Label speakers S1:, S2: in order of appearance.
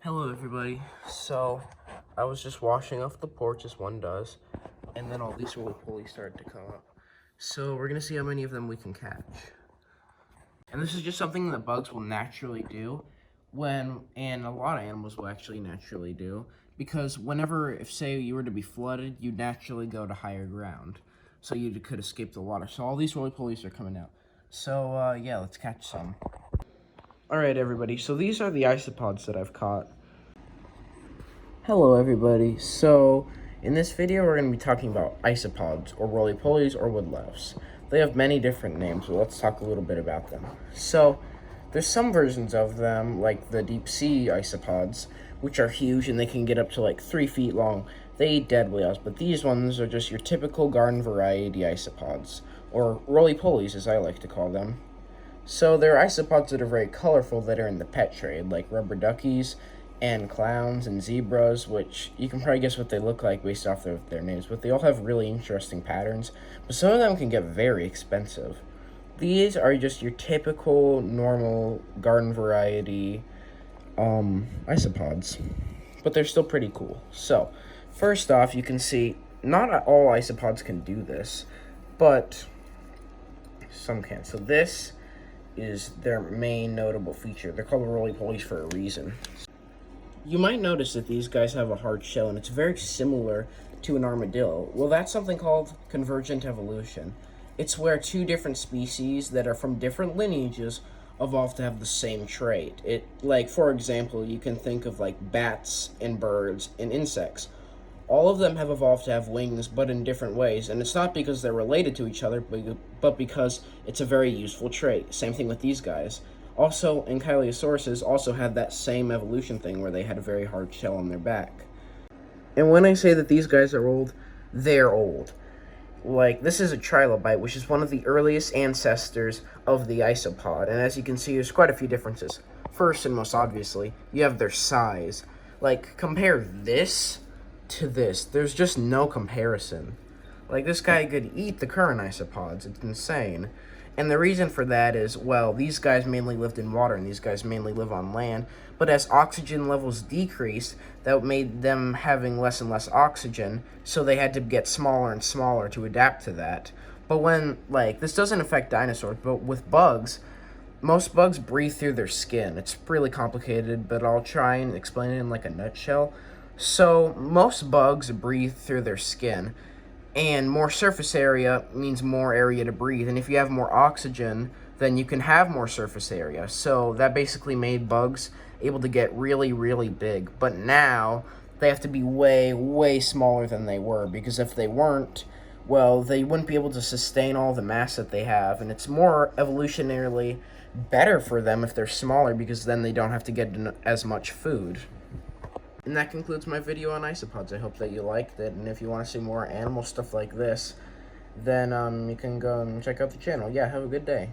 S1: Hello everybody. So I was just washing off the porch as one does, and then all these roly-polies started to come up. So we're gonna see how many of them we can catch. And this is just something that bugs will naturally do and a lot of animals will actually naturally do, because whenever, if say you were to be flooded, you'd naturally go to higher ground. So you could escape the water. So all these roly-polies are coming out. So yeah, let's catch some. Alright everybody, so these are the isopods that I've caught. Hello everybody, so in this video we're going to be talking about isopods, or roly-polies, or woodlouse. They have many different names, but let's talk a little bit about them. So, there's some versions of them, like the deep sea isopods, which are huge and they can get up to like 3 feet long. They eat dead whales, but these ones are just your typical garden variety isopods, or roly-polies as I like to call them. So there are isopods that are very colorful that are in the pet trade, like rubber duckies and clowns and zebras, which you can probably guess what they look like based off their names, but they all have really interesting patterns, but some of them can get very expensive. These are just your typical, normal, garden variety isopods, but they're still pretty cool. So, first off, you can see, not all isopods can do this, but some can. So this is their main notable feature. They're called roly-polies for a reason. You might notice that these guys have a hard shell, and it's very similar to an armadillo. Well, that's something called convergent evolution. It's where two different species that are from different lineages evolve to have the same trait. Like, for example, you can think of like bats and birds and insects. All of them have evolved to have wings, but in different ways, and it's not because they're related to each other, but because it's a very useful trait. Same thing with these guys. Also, Ankylosauruses also had that same evolution thing where they had a very hard shell on their back. And when I say that these guys are old, they're old. Like, this is a trilobite, which is one of the earliest ancestors of the isopod, and as you can see, there's quite a few differences. First, and most obviously, you have their size. Like, compare this to this. There's just no comparison. Like, this guy could eat the current isopods. It's insane. And the reason for that is, well, these guys mainly lived in water and these guys mainly live on land, but as oxygen levels decreased, that made them having less and less oxygen, so they had to get smaller and smaller to adapt to that. But when, like, this doesn't affect dinosaurs, but with bugs, most bugs breathe through their skin. It's really complicated, but I'll try and explain it in like a nutshell. So, most bugs breathe through their skin, and more surface area means more area to breathe, and if you have more oxygen, then you can have more surface area. So that basically made bugs able to get really, really big, but now they have to be way, way smaller than they were, because if they weren't, well, they wouldn't be able to sustain all the mass that they have, and it's more evolutionarily better for them if they're smaller, because then they don't have to get as much food. And that concludes my video on isopods. I hope that you liked it, and if you want to see more animal stuff like this, then you can go and check out the channel. Yeah, have a good day.